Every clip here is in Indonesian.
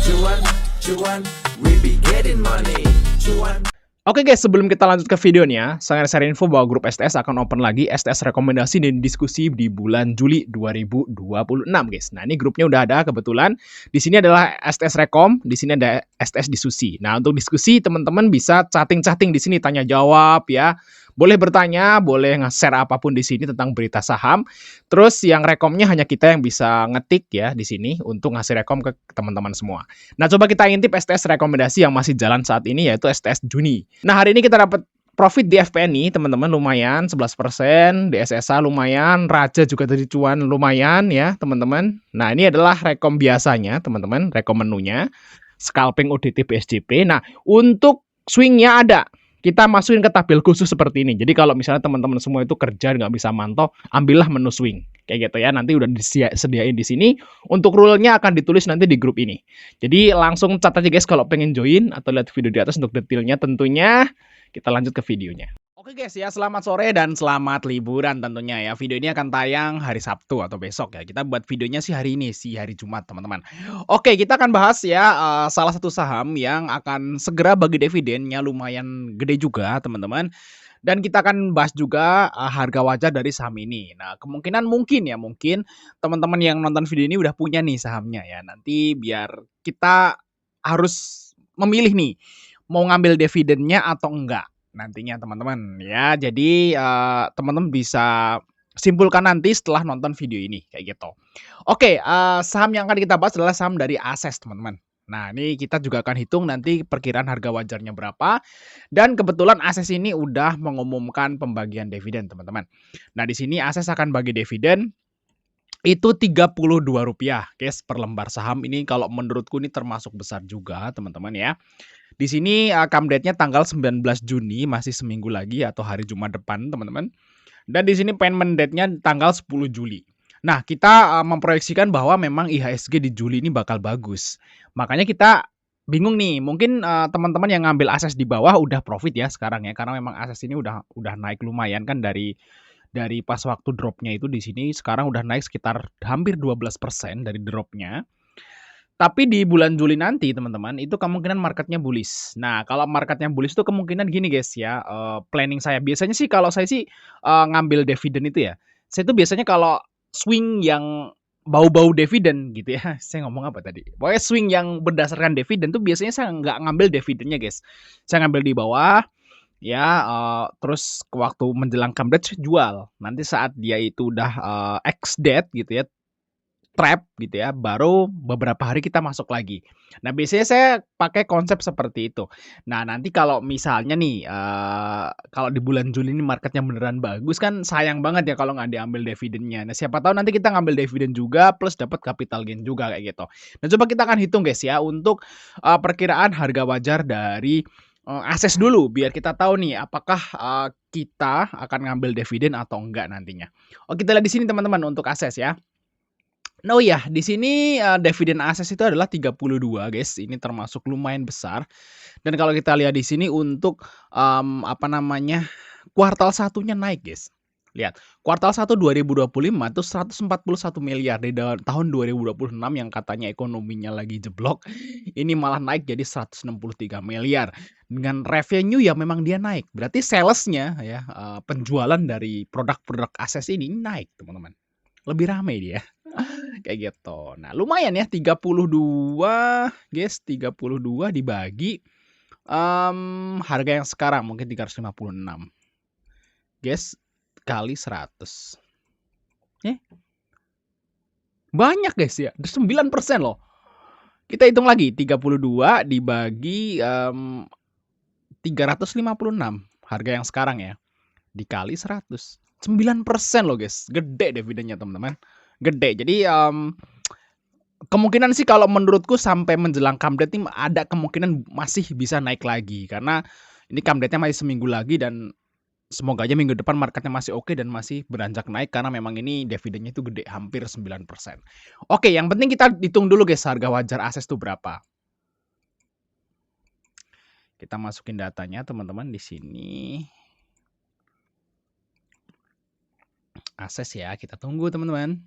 Cuan, cuan, we be getting money. Cuan. Oke guys, sebelum kita lanjut ke videonya, saya share info bahwa grup STS akan open lagi STS rekomendasi dan diskusi di bulan Juli 2026 guys. Nah, ini grupnya udah ada kebetulan. Di sini adalah STS Rekom, di sini ada STS Diskusi. Nah, untuk diskusi teman-teman bisa chatting-chatting di sini, tanya jawab ya. Boleh bertanya, boleh nge-share apapun di sini tentang berita saham. Terus yang rekomnya hanya kita yang bisa ngetik ya di sini untuk ngasih rekom ke teman-teman semua. Nah, coba kita intip STS rekomendasi yang masih jalan saat ini yaitu STS Juni. Nah, hari ini kita dapat profit di FPNI, teman-teman, lumayan 11%, di SSA lumayan, Raja juga tadi cuan lumayan ya, teman-teman. Nah, ini adalah rekom biasanya, teman-teman, rekom menunya. Scalping UDT BSJP. Nah, untuk swingnya ada. Kita masukin ke tabel khusus seperti ini. Jadi kalau misalnya teman-teman semua itu kerja nggak bisa mantau, ambillah menu swing. Kayak gitu ya. Nanti udah disediain di sini. Untuk rule-nya akan ditulis nanti di grup ini. Jadi langsung cat aja guys kalau pengen join atau lihat video di atas untuk detailnya tentunya. Kita lanjut ke videonya. Oke guys ya, selamat sore dan selamat liburan tentunya ya. Video ini akan tayang hari Sabtu atau besok ya. Kita buat videonya sih hari ini, sih hari Jumat teman-teman. Oke, kita akan bahas ya salah satu saham yang akan segera bagi dividennya lumayan gede juga teman-teman. Dan kita akan bahas juga harga wajar dari saham ini. Nah, kemungkinan mungkin teman-teman yang nonton video ini udah punya nih sahamnya ya. Nanti biar kita harus memilih nih mau ngambil dividennya atau enggak nantinya teman-teman ya. Jadi teman-teman bisa simpulkan nanti setelah nonton video ini kayak gitu. Oke, saham yang akan kita bahas adalah saham dari Ases teman-teman. Nah, ini kita juga akan hitung nanti perkiraan harga wajarnya berapa. Dan kebetulan Ases ini udah mengumumkan pembagian dividen teman-teman. Nah, di sini Ases akan bagi dividen itu Rp32 guys per lembar saham. Ini kalau menurutku ini termasuk besar juga teman-teman ya. Di sini come date-nya tanggal 19 Juni, masih seminggu lagi atau hari Jumat depan, teman-teman. Dan di sini payment date-nya tanggal 10 Juli. Nah, kita memproyeksikan bahwa memang IHSG di Juli ini bakal bagus. Makanya kita bingung nih, mungkin teman-teman yang ngambil Ases di bawah udah profit ya sekarang ya, karena memang Ases ini udah naik lumayan kan dari pas waktu drop-nya itu di sini sekarang udah naik sekitar hampir 12% dari drop-nya. Tapi di bulan Juli nanti teman-teman, itu kemungkinan marketnya bullish. Nah, kalau marketnya bullish itu kemungkinan gini guys ya, planning saya. Biasanya sih kalau saya sih, ngambil dividen itu ya, saya itu biasanya kalau swing yang bau-bau dividen gitu ya, saya ngomong apa tadi? Pokoknya swing yang berdasarkan dividen tuh biasanya saya nggak ngambil dividennya guys. Saya ngambil di bawah, ya, terus waktu menjelang come date saya jual. Nanti saat dia itu udah, ex date gitu ya, trap gitu ya, baru beberapa hari kita masuk lagi. Nah, biasanya saya pakai konsep seperti itu. Nah, nanti kalau misalnya nih, kalau di bulan Juli ini marketnya beneran bagus kan sayang banget ya kalau nggak diambil dividennya. Nah, siapa tahu nanti kita ngambil dividen juga plus dapat capital gain juga kayak gitu. Nah, coba kita akan hitung guys ya untuk, perkiraan harga wajar dari, Ases dulu biar kita tahu nih apakah, kita akan ngambil dividen atau enggak nantinya. Oh, kita lihat di sini teman-teman untuk Ases ya. Oh iya, di sini, dividen Ases itu adalah 32 guys, ini termasuk lumayan besar. Dan kalau kita lihat di sini untuk, apa namanya, kuartal satunya naik guys. Lihat, kuartal 1 2025 itu 141 miliar di tahun 2026 yang katanya ekonominya lagi jeblok, ini malah naik jadi 163 miliar. Dengan revenue yang memang dia naik, berarti sales-nya ya, penjualan dari produk-produk Ases ini naik teman-teman, lebih ramai dia. Kayak gitu. Nah, lumayan ya 32 guys, 32 dibagi, harga yang sekarang mungkin 356 guys, kali 100. Banyak guys ya, 9% loh. Kita hitung lagi, 32 dibagi, 356 harga yang sekarang ya, dikali 100. 9% loh guys, gede dividennya teman-teman, gede. Jadi, kemungkinan sih kalau menurutku sampai menjelang come date ini ada kemungkinan masih bisa naik lagi. Karena ini come date-nya masih seminggu lagi dan semoga aja minggu depan marketnya masih oke dan masih beranjak naik karena memang ini dividennya itu gede, hampir 9%. Oke, yang penting kita hitung dulu guys harga wajar Ases itu berapa. Kita masukin datanya teman-teman di sini. Ases ya, kita tunggu teman-teman.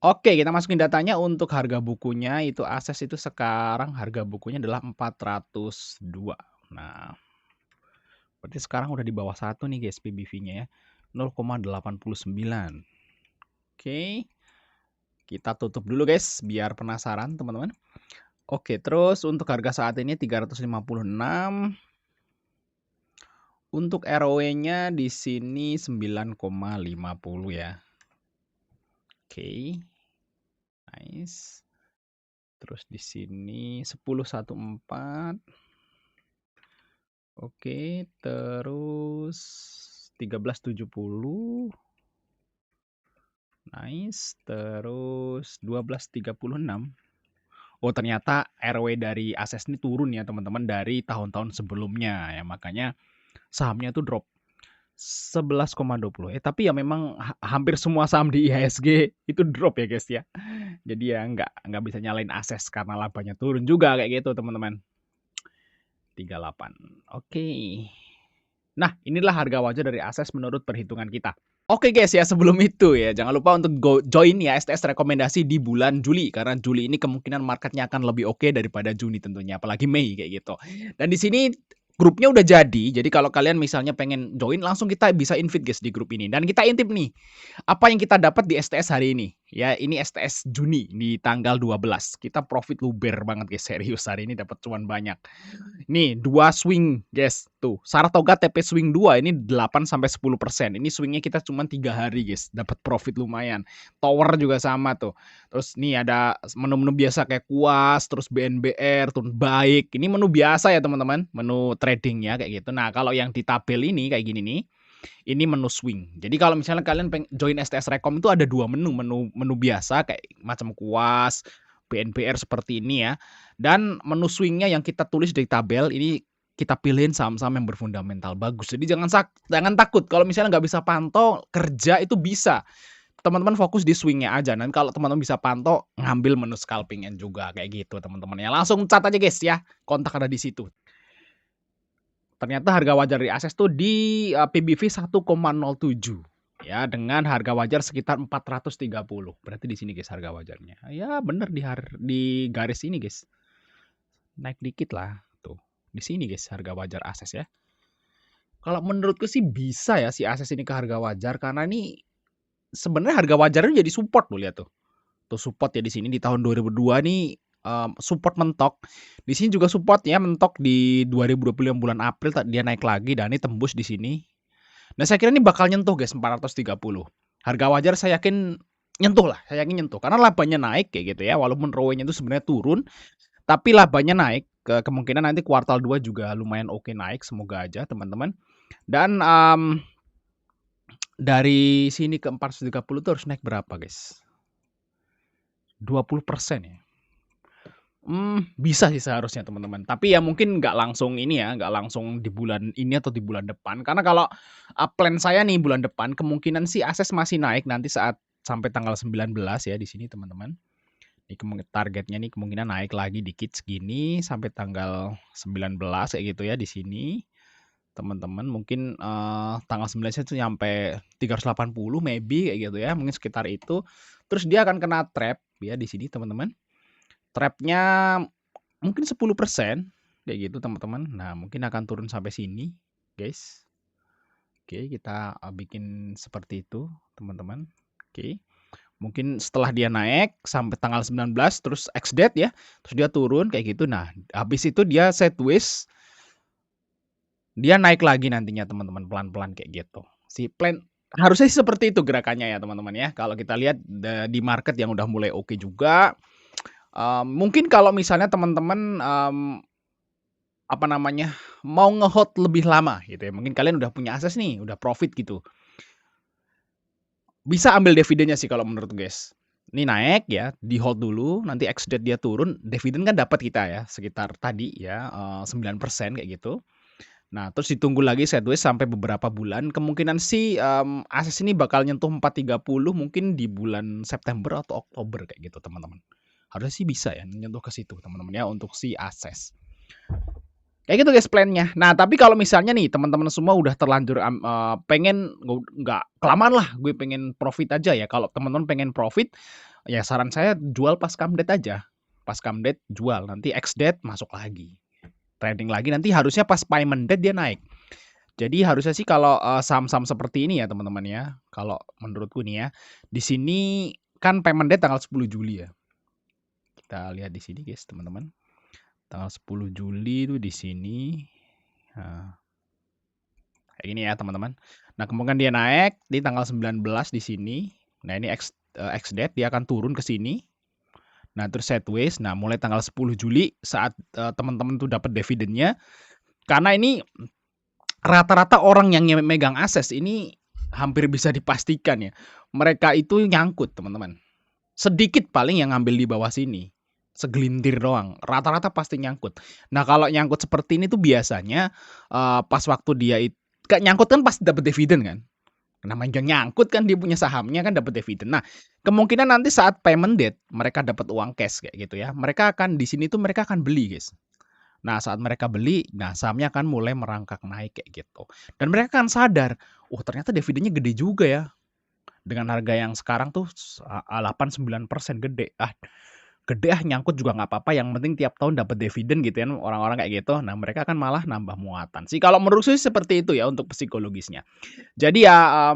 Oke, kita masukin datanya untuk harga bukunya itu Ases itu sekarang harga bukunya adalah 402. Nah, berarti sekarang udah di bawah 1 nih guys PBV-nya ya. 0,89. Oke. Kita tutup dulu guys biar penasaran teman-teman. Oke, terus untuk harga saat ini 356. Untuk ROE-nya di sini 9,50 ya. Oke. Nice. Terus di sini 10,14. Oke, terus 13,70. Nice, terus 12,36. Oh, ternyata ROE dari Ases ini turun ya, teman-teman, dari tahun-tahun sebelumnya ya. Makanya sahamnya tuh drop 11,20. Tapi ya memang hampir semua saham di IHSG itu drop ya, guys ya. Jadi ya nggak bisa nyalain Ases karena labanya turun juga kayak gitu, teman-teman. 38. Oke. Nah, inilah harga wajar dari Ases menurut perhitungan kita. Oke guys ya, sebelum itu ya, jangan lupa untuk join ya STS rekomendasi di bulan Juli. Karena Juli ini kemungkinan marketnya akan lebih oke daripada Juni tentunya, apalagi Mei kayak gitu. Dan di sini grupnya udah jadi kalau kalian misalnya pengen join, langsung kita bisa invite guys di grup ini. Dan kita intip nih, apa yang kita dapat di STS hari ini. Ya, ini STS Juni di tanggal 12. Kita profit luber banget guys, serius hari ini dapat cuan banyak. Nih, 2 swing, guys. Tuh, Saratoga TP swing 2 ini 8-10%. Ini swingnya kita cuma 3 hari, guys. Dapat profit lumayan. Tower juga sama tuh. Terus nih ada menu-menu biasa kayak Kuas, terus BNBR, turun baik. Ini menu biasa ya, teman-teman. Menu tradingnya kayak gitu. Nah, kalau yang di tabel ini kayak gini nih. Ini menu swing. Jadi kalau misalnya kalian pengen join STS Rekom itu ada 2 menu biasa kayak macam Kuas, BNBR seperti ini ya. Dan menu swingnya yang kita tulis di tabel ini kita pilihin saham-saham yang berfundamental bagus. Jadi jangan takut kalau misalnya nggak bisa pantau kerja itu bisa. Teman-teman fokus di swingnya aja. Dan kalau teman-teman bisa pantau ngambil menu scalpingnya juga kayak gitu teman-teman ya. Langsung cat aja guys ya. Kontak ada di situ. Ternyata harga wajar di Ases tuh di PBV 1,07 ya dengan harga wajar sekitar 430. Berarti di sini guys harga wajarnya. Ya bener di garis ini guys. Naik dikit lah tuh. Di sini guys harga wajar Ases ya. Kalau menurutku sih bisa ya si Ases ini ke harga wajar karena ini sebenarnya harga wajarnya jadi support loh, lihat tuh. Tuh support ya di sini di tahun 2002 nih support mentok. Di sini juga support ya mentok di 2025 bulan April dia naik lagi dan ini tembus di sini. Nah, saya kira ini bakal nyentuh guys 430. Harga wajar saya yakin nyentuh lah, saya yakin nyentuh karena labanya naik kayak gitu ya. Walaupun ROE-nya itu sebenarnya turun, tapi labanya naik. Kemungkinan nanti kuartal 2 juga lumayan oke naik, semoga aja teman-teman. Dan dari sini ke 430 tuh harus naik berapa guys? 20% ya. Bisa sih seharusnya teman-teman. Tapi ya mungkin nggak langsung ini ya, nggak langsung di bulan ini atau di bulan depan. Karena kalau plan saya nih bulan depan kemungkinan sih Ases masih naik nanti saat sampai tanggal 19 ya di sini teman-teman. Ini targetnya nih kemungkinan naik lagi dikit segini sampai tanggal 19 kayak gitu ya di sini. Teman-teman mungkin tanggal 19 itu nyampe 380 maybe kayak gitu ya, mungkin sekitar itu. Terus dia akan kena trap ya di sini teman-teman. Trapnya mungkin 10% kayak gitu teman-teman. Nah mungkin akan turun sampai sini guys. Oke kita bikin seperti itu teman-teman. Oke mungkin setelah dia naik sampai tanggal 19 terus ex-date ya. Terus dia turun kayak gitu. Nah habis itu dia sideways. Dia naik lagi nantinya teman-teman pelan-pelan kayak gitu. Si plan harusnya seperti itu gerakannya ya teman-teman ya. Kalau kita lihat di market yang udah mulai oke juga. Mungkin kalau misalnya teman-teman apa namanya mau nge-hold lebih lama gitu ya. Mungkin kalian udah punya Ases nih, udah profit gitu. Bisa ambil dividennya sih kalau menurut guys. Ini naik ya, di hold dulu, nanti ex-date dia turun, dividen kan dapat kita ya, sekitar tadi ya 9% kayak gitu. Nah, terus ditunggu lagi sideways sampai beberapa bulan. Kemungkinan sih Ases ini bakal nyentuh 430 mungkin di bulan September atau Oktober kayak gitu, teman-teman. Harusnya sih bisa ya nyentuh ke situ, teman-teman ya untuk si Ases. Kayak gitu guys plan-nya. Nah, tapi kalau misalnya nih teman-teman semua udah terlanjur pengen nggak kelamaan lah, gue pengen profit aja ya. Kalau teman-teman pengen profit, ya saran saya jual pas come date aja. Pas come date jual, nanti ex date masuk lagi. Trading lagi nanti harusnya pas payment date dia naik. Jadi harusnya sih kalau, saham-saham seperti ini ya teman-teman ya, kalau menurutku nih ya, di sini kan payment date tanggal 10 Juli ya. Kita lihat di sini guys teman-teman. Tanggal 10 Juli itu di sini. Nah, kayak gini ya teman-teman. Nah, kemungkinan dia naik di tanggal 19 di sini. Nah, ini X date dia akan turun ke sini. Nah, terus sideways. Nah, mulai tanggal 10 Juli saat teman-teman tuh dapat dividennya. Karena ini rata-rata orang yang megang ases ini hampir bisa dipastikan ya. Mereka itu nyangkut, teman-teman. Sedikit paling yang ngambil di bawah sini. Segelintir doang, rata-rata pasti nyangkut. Nah, kalau nyangkut seperti ini tuh biasanya, pas waktu dia nyangkut kan pasti dapat dividen kan. Namanya nyangkut kan dia punya sahamnya kan dapat dividen. Nah, kemungkinan nanti saat payment date mereka dapat uang cash kayak gitu ya. Mereka akan di sini tuh mereka akan beli, guys. Nah, saat mereka beli, nah sahamnya akan mulai merangkak naik kayak gitu. Dan mereka akan sadar, "Oh, ternyata dividennya gede juga ya." Dengan harga yang sekarang tuh 8-9% gede. Gede nyangkut juga nggak apa-apa, yang penting tiap tahun dapat dividen gitu kan, orang-orang kayak gitu. Nah, mereka akan malah nambah muatan sih. Kalau menurut saya seperti itu ya untuk psikologisnya. Jadi ya,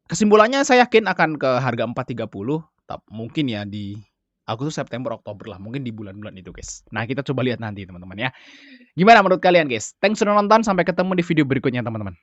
kesimpulannya saya yakin akan ke harga 430, mungkin ya di Agustus, September, Oktober lah, mungkin di bulan-bulan itu, guys. Nah, kita coba lihat nanti teman-teman ya. Gimana menurut kalian, guys? Thanks sudah nonton, sampai ketemu di video berikutnya, teman-teman.